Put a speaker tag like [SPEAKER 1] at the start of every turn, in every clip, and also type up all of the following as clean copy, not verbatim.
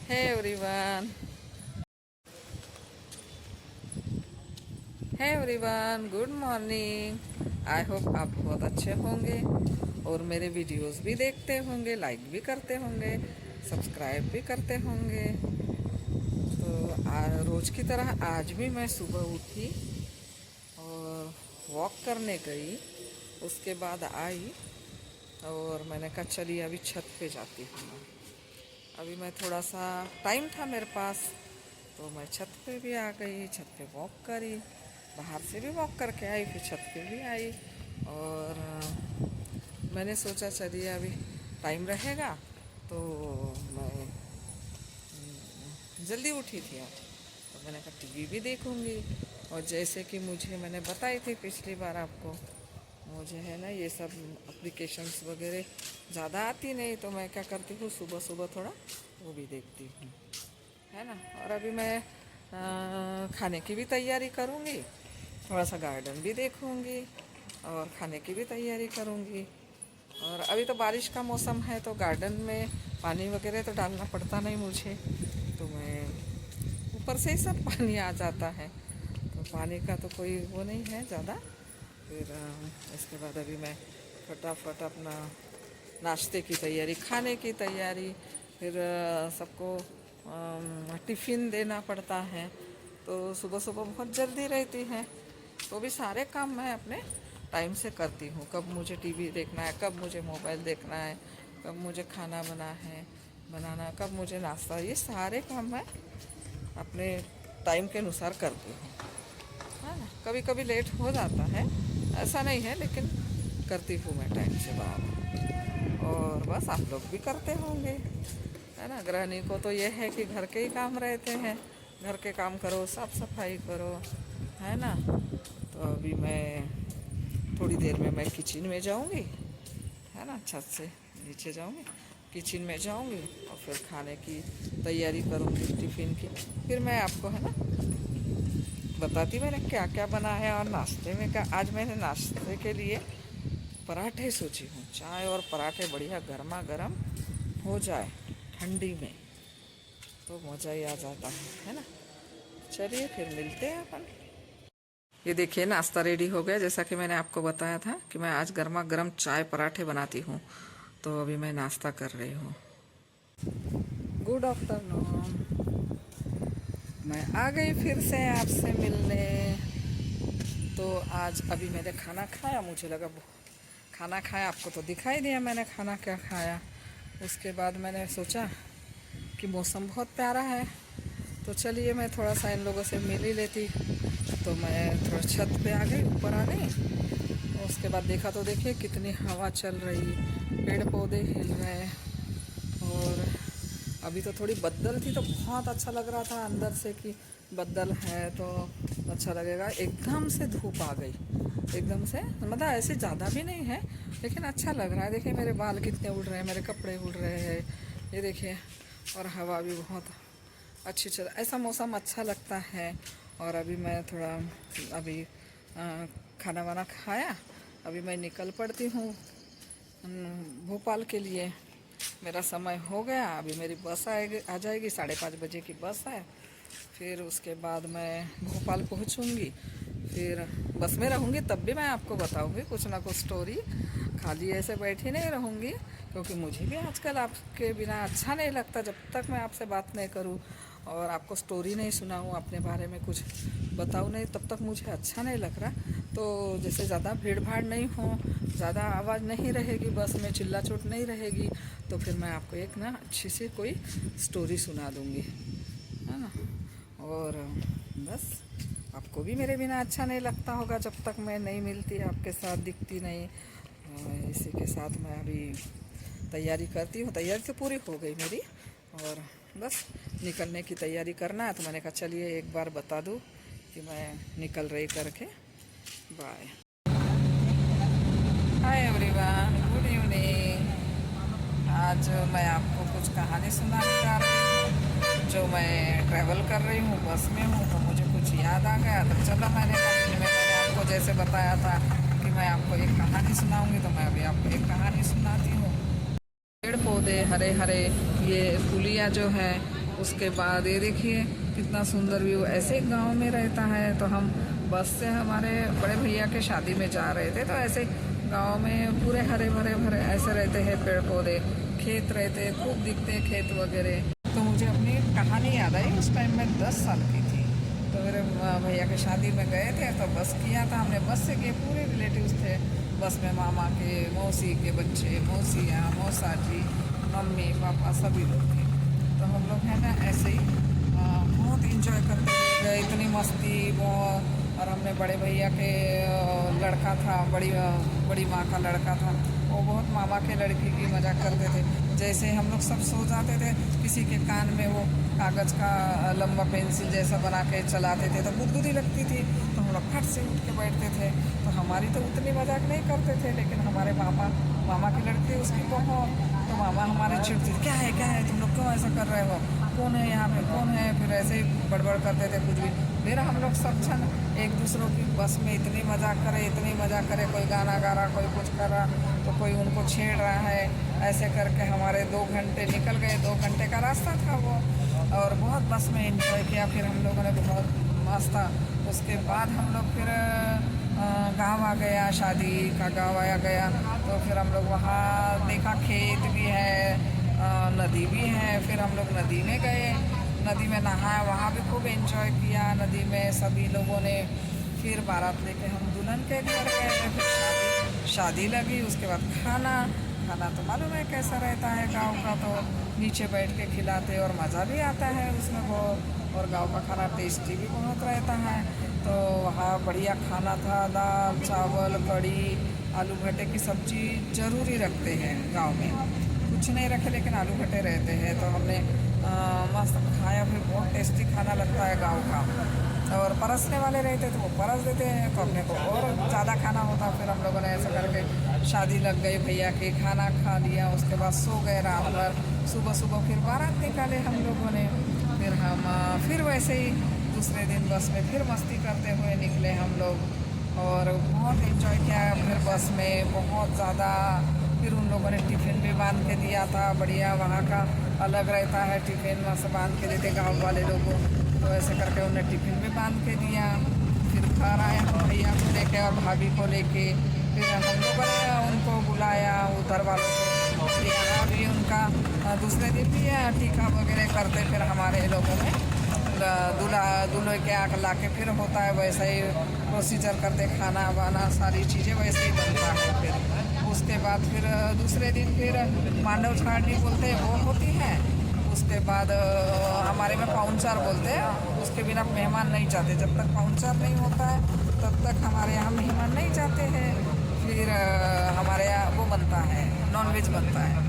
[SPEAKER 1] Hey everyone, hey everyone, good morning. I hope आप बहुत अच्छे होंगे और मेरे वीडियोस भी देखते होंगे, लाइक भी करते होंगे, सब्सक्राइब भी करते होंगे। तो रोज़ की तरह आज भी मैं सुबह उठी और वॉक करने गई। उसके बाद आई और मैंने कहा चलिए अभी छत पे जाती हूँ। अभी मैं थोड़ा सा टाइम था मेरे पास, तो मैं छत पे भी आ गई, छत पे वॉक करी, बाहर से भी वॉक करके आई, फिर छत पे भी आई। और मैंने सोचा चलिए अभी टाइम रहेगा तो मैं जल्दी उठी थी आज, तो मैंने कहा टीवी भी देखूंगी। और जैसे कि मैंने बताई थी पिछली बार आपको, मुझे है ना ये सब एप्लीकेशंस वगैरह ज़्यादा आती नहीं, तो मैं क्या करती हूँ सुबह सुबह थोड़ा वो भी देखती हूँ, है ना। और अभी मैं खाने की भी तैयारी करूँगी, थोड़ा सा गार्डन भी देखूँगी और खाने की भी तैयारी करूँगी। और अभी तो बारिश का मौसम है, तो गार्डन में पानी वगैरह तो डालना पड़ता नहीं मुझे, तो मैं ऊपर से ही सब पानी आ जाता है, तो पानी का तो कोई वो नहीं है ज़्यादा। फिर इसके बाद अभी मैं फटाफट अपना नाश्ते की तैयारी, खाने की तैयारी, फिर सबको टिफ़िन देना पड़ता है, तो सुबह सुबह बहुत जल्दी रहती है, तो भी सारे काम मैं अपने टाइम से करती हूँ। कब मुझे टीवी देखना है, कब मुझे मोबाइल देखना है, कब मुझे खाना बनाना, कब मुझे नाश्ता, ये सारे काम मैं अपने टाइम के अनुसार करती हूँ, है ना। कभी कभी लेट हो जाता है, ऐसा नहीं है, लेकिन करती हूँ मैं टाइम से बात। और बस आप लोग भी करते होंगे, है ना। गृहिणी को तो ये है कि घर के ही काम रहते हैं, घर के काम करो, साफ सफाई करो, है ना। तो अभी मैं थोड़ी देर में मैं किचन में जाऊंगी, है ना, छत से नीचे जाऊंगी, किचन में जाऊंगी और फिर खाने की तैयारी करूंगी, टिफ़िन की। फिर मैं आपको, है ना, बताती मैंने क्या क्या बना है। और नाश्ते में क्या, आज मैंने नाश्ते के लिए पराठे सोची हूँ, चाय और पराठे बढ़िया गर्मा गर्म हो जाए ठंडी में, तो मज़ा ही आ जाता है ना। चलिए फिर मिलते हैं अपन। ये देखिए नाश्ता रेडी हो गया, जैसा कि मैंने आपको बताया था कि मैं आज गर्मा गर्म चाय पराठे बनाती हूँ, तो अभी मैं नाश्ता कर रही हूँ। गुड आफ्टरनून, मैं आ गई फिर से आपसे मिलने। तो आज अभी मैंने खाना खाया, मुझे लगा खाना खाया, आपको तो दिखाई दिया मैंने खाना क्या खाया। उसके बाद मैंने सोचा कि मौसम बहुत प्यारा है, तो चलिए मैं थोड़ा सा इन लोगों से मिल ही लेती। तो मैं थोड़ा छत पे आ गई, ऊपर आ गई, और उसके बाद देखा तो देखिए कितनी हवा चल रही, पेड़ पौधे हिल रहे। और अभी तो थोड़ी बद्दल थी, तो बहुत अच्छा लग रहा था अंदर से कि बद्दल है तो अच्छा लगेगा। एकदम से धूप आ गई, एकदम से, मतलब ऐसे ज़्यादा भी नहीं है, लेकिन अच्छा लग रहा है। देखिए मेरे बाल कितने उड़ रहे हैं, मेरे कपड़े उड़ रहे हैं, ये देखिए। और हवा भी बहुत अच्छी चल, ऐसा मौसम अच्छा लगता है। और अभी मैं थोड़ा अभी खाना वाना खाया, अभी मैं निकल पड़ती हूँ भोपाल के लिए। मेरा समय हो गया, अभी मेरी बस आ जाएगी, 5:30 बजे की बस है। फिर उसके बाद मैं भोपाल पहुँचूँगी, फिर बस में रहूँगी, तब भी मैं आपको बताऊँगी कुछ ना कुछ स्टोरी। खाली ऐसे बैठी नहीं रहूँगी, क्योंकि मुझे भी आजकल आपके बिना अच्छा नहीं लगता, जब तक मैं आपसे बात नहीं करूँ और आपको स्टोरी नहीं सुनाऊँ, अपने बारे में कुछ बताऊँ नहीं, तब तक मुझे अच्छा नहीं लग रहा। तो जैसे ज़्यादा भीड़ भाड़ नहीं हो, ज़्यादा आवाज़ नहीं रहेगी, बस में चिल्ला चोट नहीं रहेगी, तो फिर मैं आपको एक ना अच्छी सी कोई स्टोरी सुना दूँगी, है ना। और बस आपको भी मेरे बिना अच्छा नहीं लगता होगा, जब तक मैं नहीं मिलती आपके साथ, दिखती नहीं। इसी के साथ मैं अभी तैयारी करती हूँ, तैयारी तो पूरी हो गई मेरी, और बस निकलने की तैयारी करना है। तो मैंने कहा चलिए एक बार बता दूँ कि मैं निकल रही करके। Bye. Hi everyone, good evening. आज मैं आपको कुछ कहानी सुनाने जा रही हूँ। जो मैं ट्रैवल कर रही हूँ, बस में हूँ, तो मुझे कुछ याद आ गया, तो चलो मैंने आपको जैसे बताया था कि मैं आपको एक कहानी सुनाऊंगी, तो मैं अभी आपको एक कहानी सुनाती हूँ। पेड़ पौधे हरे हरे, ये पुलिया जो है उसके बाद ये देखिए कितना सुंदर व्यू। ऐसे गांव में रहता है तो हम बस से हमारे बड़े भैया के शादी में जा रहे थे, तो ऐसे गांव में पूरे हरे भरे भरे ऐसे रहते हैं, पेड़ पौधे, खेत रहते, खूब दिखते हैं खेत वगैरह। तो मुझे अपनी कहानी याद आई। उस टाइम मैं 10 साल की थी, तो मेरे भैया के शादी में गए थे, तो बस किया था हमने। बस से किए, पूरे रिलेटिव्स थे बस में, मामा के, मौसी के बच्चे, मौसियाँ, मौसा जी, मम्मी पापा सभी लोग थे। तो हम लोग है ना ऐसे ही बहुत इंजॉय करते गए, इतनी मस्ती बहुत। और हमने बड़े भैया के लड़का था, बड़ी माँ का लड़का था, वो बहुत मामा के लड़की की मजाक करते थे। जैसे हम लोग सब सो जाते थे, किसी के कान में वो कागज़ का लंबा पेंसिल जैसा बना के चलाते थे, तो गुदगुदी लगती थी, तो हम लोग फट से उठ के बैठते थे। तो हमारी तो उतनी मजाक नहीं करते थे, लेकिन हमारे मामा की लड़की उसकी बहुत, तो मामा हमारे चिढ़ते थे, क्या है तुम लोग क्यों ऐसा कर रहे हो, कौन है यहाँ पे, कौन है। फिर ऐसे ही बड़बड़ करते थे कुछ भी। फिर हम लोग सब जन एक दूसरों की बस में इतनी मजाक करे, कोई गाना गा रहा, कोई कुछ कर रहा, तो कोई उनको छेड़ रहा है। ऐसे करके हमारे 2 घंटे निकल गए। 2 घंटे का रास्ता था वो, और बहुत बस में एंजॉय किया। फिर हम लोगों ने बहुत मस्त था। उसके बाद हम लोग फिर गांव आ गया, शादी का गांव आया गया। तो फिर हम लोग वहाँ देखा, खेत भी है, नदी भी है। फिर हम लोग नदी में गए, नदी में नहाया, वहाँ भी खूब एंजॉय किया नदी में सभी लोगों ने। फिर बारात लेके हम दुल्हन के घर गए। फिर शादी लगी। उसके बाद खाना तो मालूम है कैसा रहता है गांव का, तो नीचे बैठ के खिलाते और मज़ा भी आता है उसमें बहुत। और गांव का खाना टेस्टी भी बहुत रहता है। तो वहाँ बढ़िया खाना था, दाल चावल कढ़ी, आलू भट्टे की सब्ज़ी ज़रूरी रखते हैं गांव में। कुछ नहीं रखे लेकिन आलू भट्टे रहते हैं, तो हमने मस्त खाया। फिर बहुत टेस्टी खाना लगता है गांव का। और परसने वाले रहते तो वो परस देते हैं, तो अपने को और ज़्यादा खाना होता। फिर हम लोगों ने ऐसा करके शादी लग गई भैया की, खाना खा लिया, उसके बाद सो गए रात भर। सुबह फिर बारात निकाले हम लोगों ने। फिर हम फिर वैसे ही दूसरे दिन बस में फिर मस्ती करते हुए निकले हम लोग, और बहुत एंजॉय किया फिर बस में बहुत ज़्यादा। फिर उन लोगों ने टिफ़िन भी बांध के दिया था, बढ़िया। वहाँ का अलग रहता है, टिफ़िन वहाँ से बांध के देते गांव वाले लोगों। तो ऐसे करके उन्हें टिफ़िन भी बांध के दिया। फिर घर आए हम भैया को लेके और भाभी को लेके। फिर हम लोगों ने उनको बुलाया, उधर वालों को। यहाँ भी उनका दूसरे दिन भी टीका वगैरह करते। फिर हमारे लोगों में दूल्हे के आँख ला के फिर होता है वैसा ही प्रोसीजर करते, खाना वाना सारी चीज़ें वैसे ही बनता है। फिर उसके बाद फिर दूसरे दिन फिर मांडव झाड़ी बोलते हैं वो होती है। उसके बाद हमारे में पाहुनचार बोलते हैं, उसके बिना मेहमान नहीं जाते। जब तक पाहुनचार नहीं होता है तब तक हमारे यहाँ मेहमान नहीं जाते हैं। फिर हमारे यहाँ वो बनता है, नॉनवेज बनता है।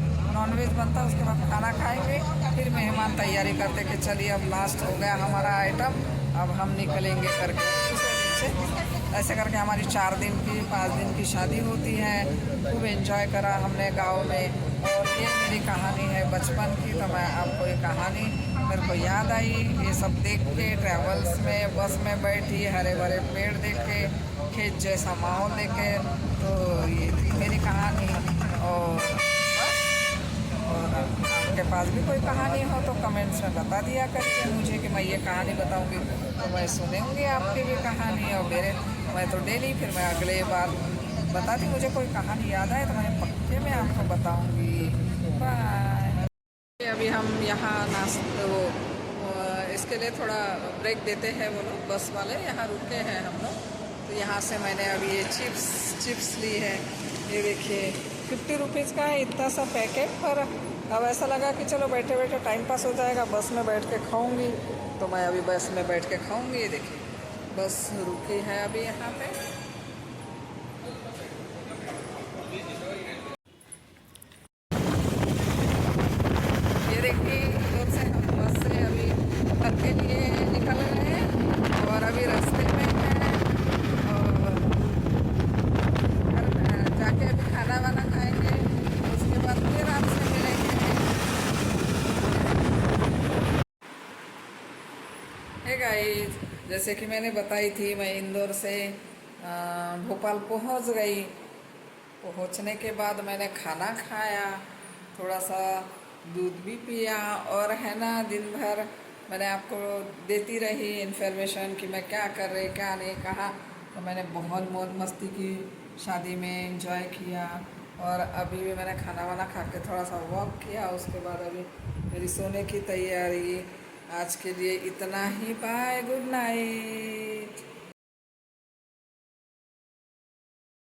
[SPEAKER 1] उसके बाद खाना खाएंगे। फिर मेहमान तैयारी करते कि चलिए अब लास्ट हो गया हमारा आइटम, अब हम निकलेंगे करके दूसरे दिन से। ऐसे करके हमारी 4 दिन की 5 दिन की शादी होती है। खूब एंजॉय करा हमने गांव में। और ये मेरी कहानी है बचपन की। तो मैं आपको ये कहानी मेरे को याद आई, ये सब देख के ट्रैवल्स में बस में बैठी, हरे भरे पेड़ देख के, खेत जैसा माहौल देख के। तो ये थी मेरी कहानी। और आपके पास भी कोई कहानी हो तो कमेंट्स में बता दिया करिए मुझे कि मैं ये कहानी बताऊंगी, तो मैं सुनूंगी आपकी भी कहानी। और मैं तो डेली, फिर मैं अगले बार बताती, मुझे कोई कहानी याद आए तो मैं पक्के में आपको बताऊंगी। बाय। अभी हम यहाँ वो इसके लिए थोड़ा ब्रेक देते हैं वो लोग बस वाले, यहाँ रुके हैं हम लोग। तो यहाँ से मैंने अभी ये चिप्स ली है। ये देखिए 50 रुपीज़ का है इतना सा पैकेट। पर अब ऐसा लगा कि चलो बैठे बैठे टाइम पास हो जाएगा, बस में बैठ के खाऊंगी। तो मैं अभी बस में बैठ के खाऊंगी। ये देखिए बस रुकी है अभी यहाँ पे। ये देखिए इधर से हम बस से अभी घर के लिए निकल रहे हैं, और अभी रास्ते में हैं। और घर जाके अभी खाना वाना खाएंगे, उसके बाद फिर आपसे मिलेंगे। हे गाइस, जैसे कि मैंने बताई थी, मैं इंदौर से भोपाल पहुंच गई। पहुंचने के बाद मैंने खाना खाया थोड़ा सा, दूध भी पिया और है ना दिन भर मैंने आपको देती रही इन्फॉर्मेशन कि मैं क्या कर रही क्या नहीं कहा। तो मैंने बहुत मौज मस्ती की, शादी में एंजॉय किया। और अभी भी मैंने खाना वाना खा के थोड़ा सा वॉक किया, उसके बाद अभी मेरी सोने की तैयारी। आज के लिए इतना ही, बाय, गुड नाइट।